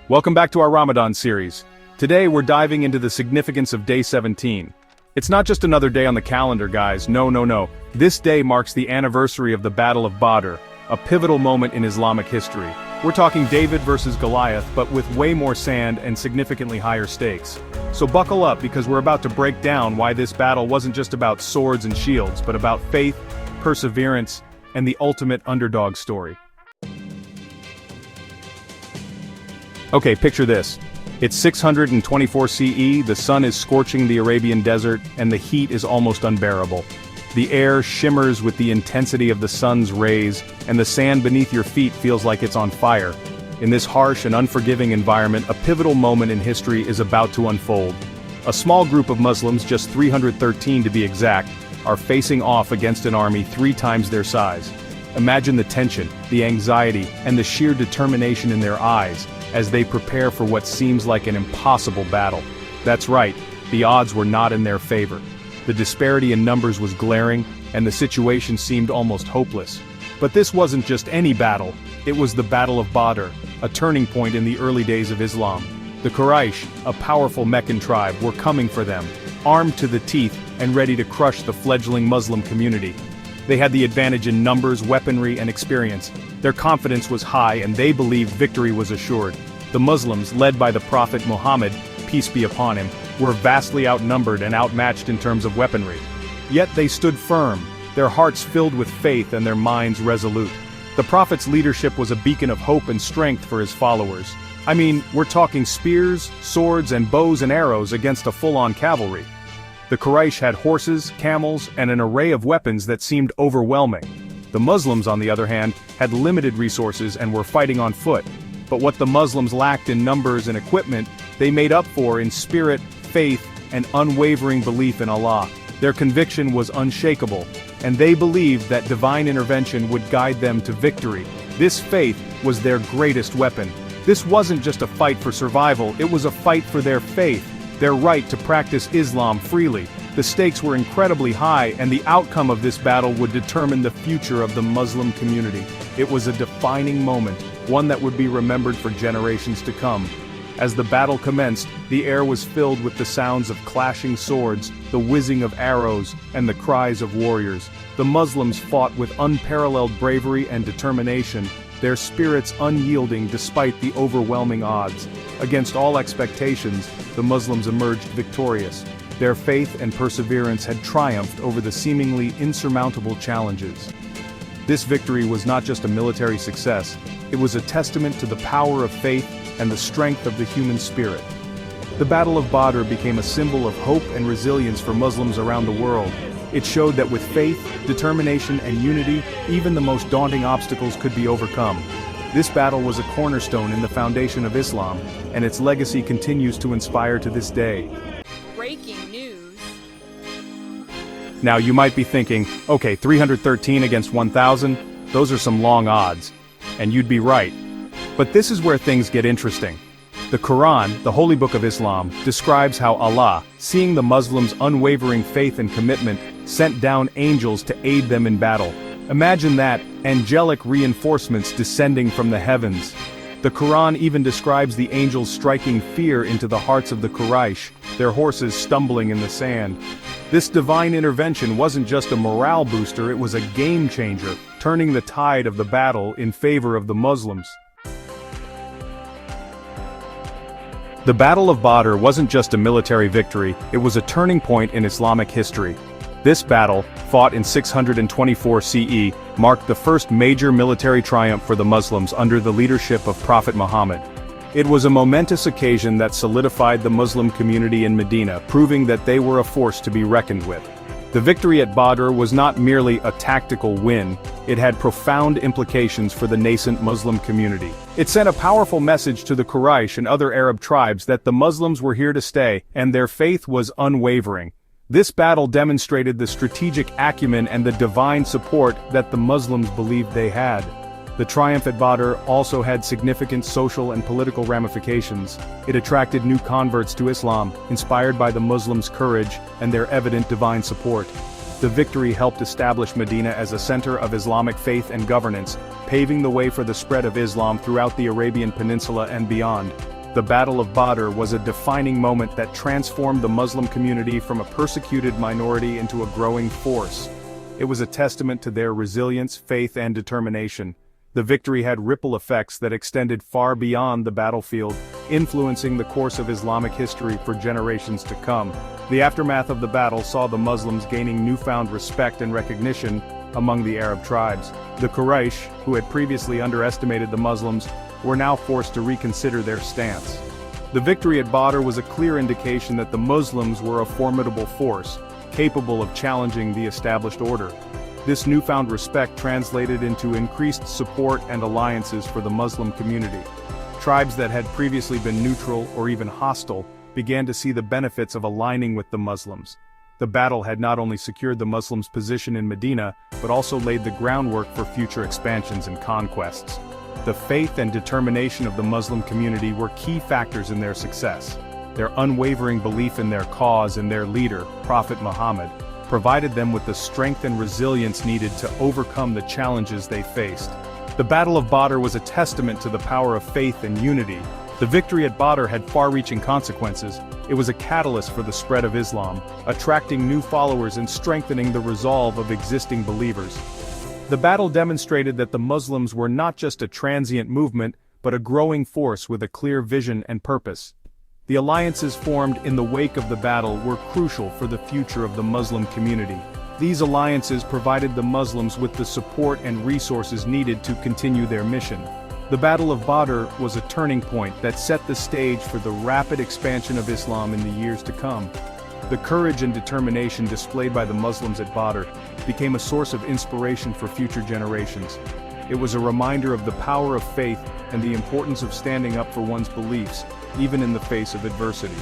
Welcome back to our Ramadan series. Today we're diving into the significance of Day 17. It's not just another day on the calendar, guys, no. This day marks the anniversary of the Battle of Badr, a pivotal moment in Islamic history. We're talking David versus Goliath, but with way more sand and significantly higher stakes. So buckle up, because we're about to break down why this battle wasn't just about swords and shields, but about faith, perseverance, and the ultimate underdog story. Okay, picture this. It's 624 CE, the sun is scorching the Arabian desert, and the heat is almost unbearable. The air shimmers with the intensity of the sun's rays, and the sand beneath your feet feels like it's on fire. In this harsh and unforgiving environment, a pivotal moment in history is about to unfold. A small group of Muslims, just 313 to be exact, are facing off against an army 3 times their size. Imagine the tension, the anxiety, and the sheer determination in their eyes as they prepare for what seems like an impossible battle. That's right, the odds were not in their favor. The disparity in numbers was glaring, and the situation seemed almost hopeless. But this wasn't just any battle, it was the Battle of Badr, a turning point in the early days of Islam. The Quraysh, a powerful Meccan tribe, were coming for them, armed to the teeth and ready to crush the fledgling Muslim community. They had the advantage in numbers, weaponry, and experience. Their confidence was high and they believed victory was assured. The Muslims, led by the Prophet Muhammad, peace be upon him, were vastly outnumbered and outmatched in terms of weaponry. Yet they stood firm, their hearts filled with faith and their minds resolute. The Prophet's leadership was a beacon of hope and strength for his followers. I mean, we're talking spears, swords, and bows and arrows against a full-on cavalry. The Quraysh had horses, camels, and an array of weapons that seemed overwhelming. The Muslims, on the other hand, had limited resources and were fighting on foot. But what the Muslims lacked in numbers and equipment, they made up for in spirit, faith, and unwavering belief in Allah. Their conviction was unshakable, and they believed that divine intervention would guide them to victory. This faith was their greatest weapon. This wasn't just a fight for survival, it was a fight for their faith, their right to practice Islam freely. The stakes were incredibly high, and the outcome of this battle would determine the future of the Muslim community. It was a defining moment, one that would be remembered for generations to come. As the battle commenced, the air was filled with the sounds of clashing swords, the whizzing of arrows, and the cries of warriors. The Muslims fought with unparalleled bravery and determination, their spirits unyielding despite the overwhelming odds. Against all expectations, the Muslims emerged victorious. Their faith and perseverance had triumphed over the seemingly insurmountable challenges. This victory was not just a military success, it was a testament to the power of faith and the strength of the human spirit. The Battle of Badr became a symbol of hope and resilience for Muslims around the world. It showed that with faith, determination, and unity, even the most daunting obstacles could be overcome. This battle was a cornerstone in the foundation of Islam, and its legacy continues to inspire to this day. Breaking news. Now you might be thinking, okay, 313 against 1,000, those are some long odds. And you'd be right. But this is where things get interesting. The Qur'an, the holy book of Islam, describes how Allah, seeing the Muslims' unwavering faith and commitment, sent down angels to aid them in battle. Imagine that, angelic reinforcements descending from the heavens. The Qur'an even describes the angels striking fear into the hearts of the Quraysh, their horses stumbling in the sand. This divine intervention wasn't just a morale booster, it was a game changer, turning the tide of the battle in favor of the Muslims. The Battle of Badr wasn't just a military victory, it was a turning point in Islamic history. This battle, fought in 624 CE, marked the first major military triumph for the Muslims under the leadership of Prophet Muhammad. It was a momentous occasion that solidified the Muslim community in Medina, proving that they were a force to be reckoned with. The victory at Badr was not merely a tactical win, it had profound implications for the nascent Muslim community. It sent a powerful message to the Quraysh and other Arab tribes that the Muslims were here to stay, and their faith was unwavering. This battle demonstrated the strategic acumen and the divine support that the Muslims believed they had. The triumph at Badr also had significant social and political ramifications. It attracted new converts to Islam, inspired by the Muslims' courage and their evident divine support. The victory helped establish Medina as a center of Islamic faith and governance, paving the way for the spread of Islam throughout the Arabian Peninsula and beyond. The Battle of Badr was a defining moment that transformed the Muslim community from a persecuted minority into a growing force. It was a testament to their resilience, faith, and determination. The victory had ripple effects that extended far beyond the battlefield, influencing the course of Islamic history for generations to come. The aftermath of the battle saw the Muslims gaining newfound respect and recognition among the Arab tribes. The Quraysh, who had previously underestimated the Muslims, were now forced to reconsider their stance. The victory at Badr was a clear indication that the Muslims were a formidable force, capable of challenging the established order. This newfound respect translated into increased support and alliances for the Muslim community. Tribes that had previously been neutral or even hostile began to see the benefits of aligning with the Muslims. The battle had not only secured the Muslims' position in Medina, but also laid the groundwork for future expansions and conquests. The faith and determination of the Muslim community were key factors in their success. Their unwavering belief in their cause and their leader, Prophet Muhammad, provided them with the strength and resilience needed to overcome the challenges they faced. The Battle of Badr was a testament to the power of faith and unity. The victory at Badr had far-reaching consequences. It was a catalyst for the spread of Islam, attracting new followers and strengthening the resolve of existing believers. The battle demonstrated that the Muslims were not just a transient movement, but a growing force with a clear vision and purpose. The alliances formed in the wake of the battle were crucial for the future of the Muslim community. These alliances provided the Muslims with the support and resources needed to continue their mission. The Battle of Badr was a turning point that set the stage for the rapid expansion of Islam in the years to come. The courage and determination displayed by the Muslims at Badr became a source of inspiration for future generations. It was a reminder of the power of faith and the importance of standing up for one's beliefs, even in the face of adversity.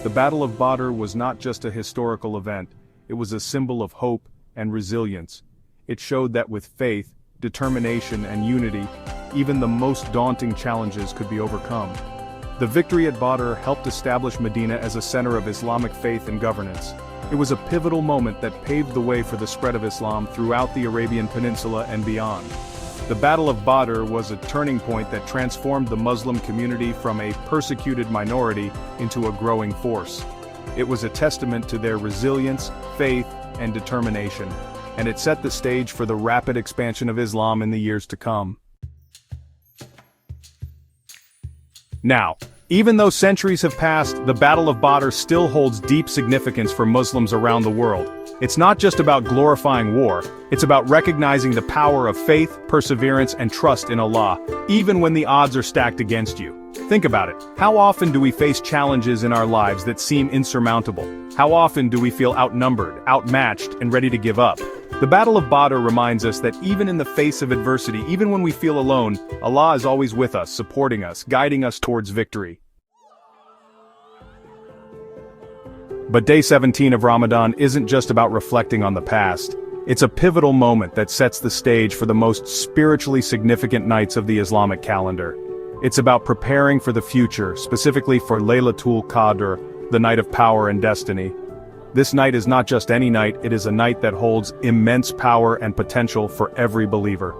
The Battle of Badr was not just a historical event, it was a symbol of hope and resilience. It showed that with faith, determination, and unity, even the most daunting challenges could be overcome. The victory at Badr helped establish Medina as a center of Islamic faith and governance. It was a pivotal moment that paved the way for the spread of Islam throughout the Arabian Peninsula and beyond. The Battle of Badr was a turning point that transformed the Muslim community from a persecuted minority into a growing force. It was a testament to their resilience, faith, and determination, and it set the stage for the rapid expansion of Islam in the years to come. Now, even though centuries have passed, the Battle of Badr still holds deep significance for Muslims around the world. It's not just about glorifying war, it's about recognizing the power of faith, perseverance, and trust in Allah, even when the odds are stacked against you. Think about it. How often do we face challenges in our lives that seem insurmountable? How often do we feel outnumbered, outmatched, and ready to give up? The Battle of Badr reminds us that even in the face of adversity, even when we feel alone, Allah is always with us, supporting us, guiding us towards victory. But day 17 of Ramadan isn't just about reflecting on the past. It's a pivotal moment that sets the stage for the most spiritually significant nights of the Islamic calendar. It's about preparing for the future, specifically for Laylatul Qadr, the night of power and destiny. This night is not just any night, it is a night that holds immense power and potential for every believer.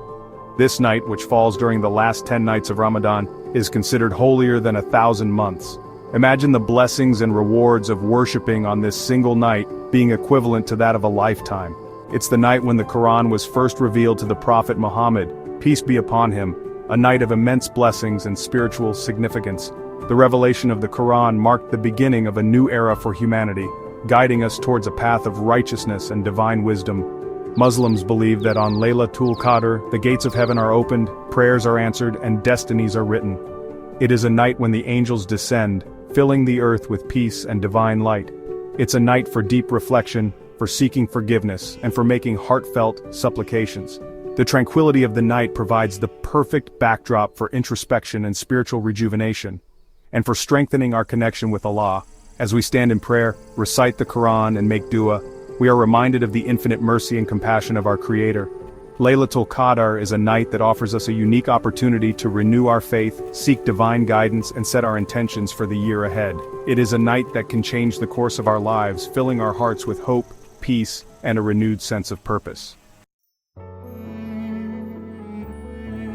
This night, which falls during the last 10 nights of Ramadan, is considered holier than 1,000 months. Imagine the blessings and rewards of worshipping on this single night being equivalent to that of a lifetime. It's the night when the Qur'an was first revealed to the Prophet Muhammad, peace be upon him, a night of immense blessings and spiritual significance. The revelation of the Qur'an marked the beginning of a new era for humanity, guiding us towards a path of righteousness and divine wisdom. Muslims believe that on Laylatul Qadr, the gates of heaven are opened, prayers are answered, and destinies are written. It is a night when the angels descend, filling the earth with peace and divine light. It's a night for deep reflection, for seeking forgiveness, and for making heartfelt supplications. The tranquility of the night provides the perfect backdrop for introspection and spiritual rejuvenation, and for strengthening our connection with Allah. As we stand in prayer, recite the Qur'an, and make dua, we are reminded of the infinite mercy and compassion of our Creator. Laylatul Qadr is a night that offers us a unique opportunity to renew our faith, seek divine guidance, and set our intentions for the year ahead. It is a night that can change the course of our lives, filling our hearts with hope, peace, and a renewed sense of purpose.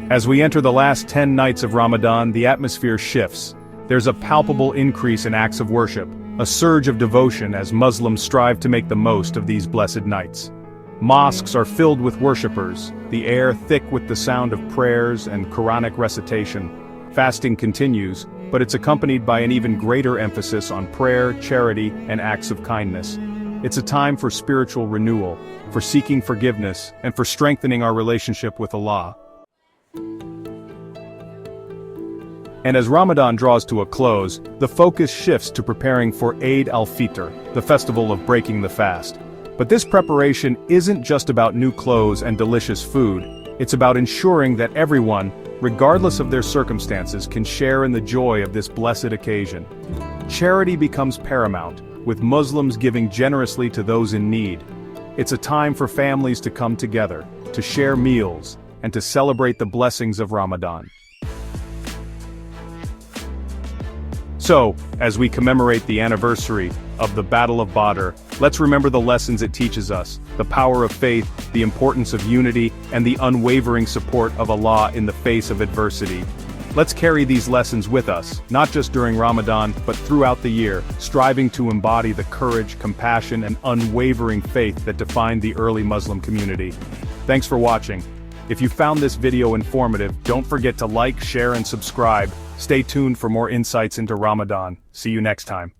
As we enter the last 10 nights of Ramadan, the atmosphere shifts. There's a palpable increase in acts of worship, a surge of devotion as Muslims strive to make the most of these blessed nights. Mosques are filled with worshippers, the air thick with the sound of prayers and Quranic recitation. Fasting continues, but it's accompanied by an even greater emphasis on prayer, charity, and acts of kindness. It's a time for spiritual renewal, for seeking forgiveness, and for strengthening our relationship with Allah. And as Ramadan draws to a close, the focus shifts to preparing for Eid al-Fitr, the festival of breaking the fast. But this preparation isn't just about new clothes and delicious food, it's about ensuring that everyone, regardless of their circumstances, can share in the joy of this blessed occasion. Charity becomes paramount, with Muslims giving generously to those in need. It's a time for families to come together, to share meals, and to celebrate the blessings of Ramadan. So, as we commemorate the anniversary of the Battle of Badr, let's remember the lessons it teaches us, the power of faith, the importance of unity, and the unwavering support of Allah in the face of adversity. Let's carry these lessons with us, not just during Ramadan, but throughout the year, striving to embody the courage, compassion, and unwavering faith that defined the early Muslim community. Thanks for watching. If you found this video informative, don't forget to like, share, and subscribe. Stay tuned for more insights into Ramadan. See you next time.